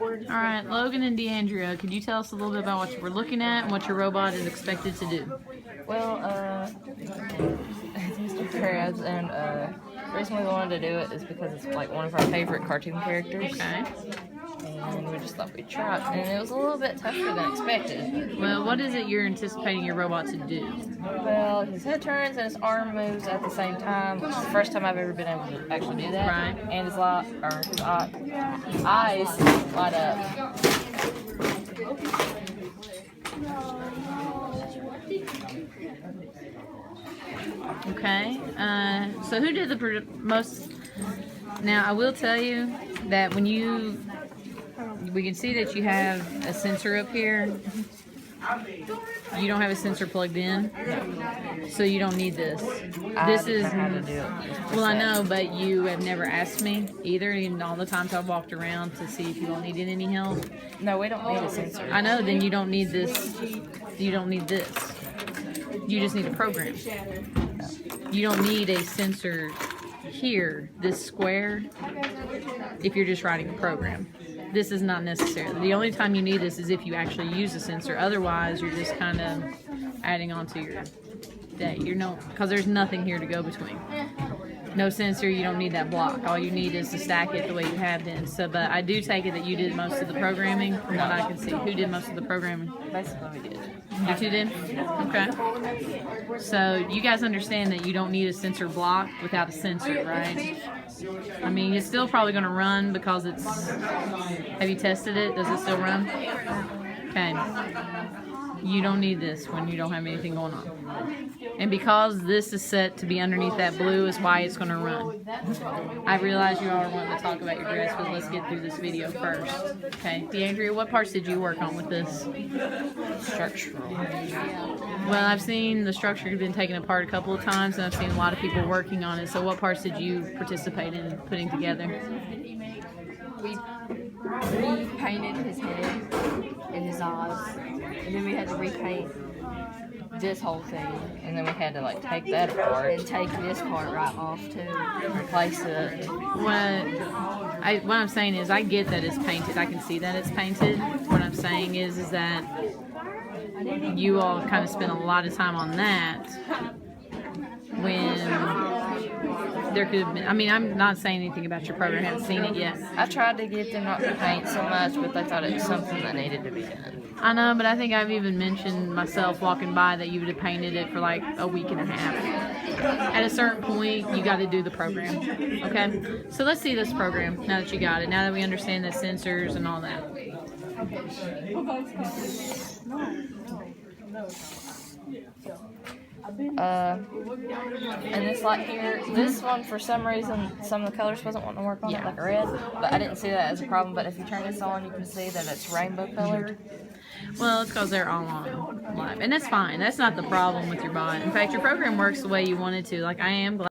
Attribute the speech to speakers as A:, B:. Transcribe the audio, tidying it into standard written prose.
A: Alright, Logan and Deandria, could you tell us a little bit about what we're looking at and what your robot is expected to do?
B: Well, it's Mr. Krabs, and the reason we wanted to do it is because it's like one of our favorite cartoon characters.
A: Okay.
B: And we just thought we'd try it, and it was a little bit tougher than expected.
A: Well, what is it you're anticipating your robot to do?
B: Well, his head turns and his arm moves at the same time, which is the first time I've ever been able to actually do that.
A: Right.
B: And his eyes light up.
A: Okay. So who did the most? Now, I will tell you that when we can see that you have a sensor up here. You don't have a sensor plugged in, so you don't need this. Well, I know, but you have never asked me either, and all the times I've walked around to see if you all needed any help.
B: No, we don't need a sensor.
A: I know, then you don't need this. You don't need this. You just need a program. You don't need a sensor here, this square, if you're just writing a program. This is not necessary. The only time you need this is if you actually use a sensor. Otherwise, you're just kind of adding on to your day. Because there's nothing here to go between. No sensor, you don't need that block. All you need is to stack it the way you have been. So, but I do take it that you did most of the programming, from what I can see. Who did most of the programming?
B: Basically, we did.
A: You two did? Okay. So you guys understand that you don't need a sensor block without a sensor, right? I mean, it's still probably going to run because it's... Have you tested it? Does it still run? Okay. You don't need this when you don't have anything going on. And because this is set to be underneath that blue is why it's going to run. I realize you all are wanting to talk about your dress, but let's get through this video first. Okay. Deandria, what parts did you work on with this?
B: Structural.
A: Well, I've seen the structure has been taken apart a couple of times, and I've seen a lot of people working on it. So what parts did you participate in putting together?
C: We repainted his head and his eyes, and then we had to repaint this whole thing,
B: And then we had to like take that apart
C: and take this part right off too.
B: replace it.
A: What I'm saying is I get that it's painted. I can see that it's painted. What I'm saying is that you all kind of spent a lot of time on that when there could have been... I mean, I'm not saying anything about your program. I haven't seen it yet.
B: I tried to get them not to paint so much, but they thought it was something that needed to be done.
A: I know, but I think I've even mentioned myself walking by that you would have painted it for like a week and a half. At a certain point, you got to do the program. Okay? So let's see this program now that you got it. Now that we understand the sensors and all that.
B: And this light here, this one for some reason, some of the colors wasn't wanting to work on it, like red, but I didn't see that as a problem. But if you turn this on, you can see that it's rainbow colored.
A: Well, it's because they're all on live. And that's fine. That's not the problem with your bot. In fact, your program works the way you want it to. Like, I am glad.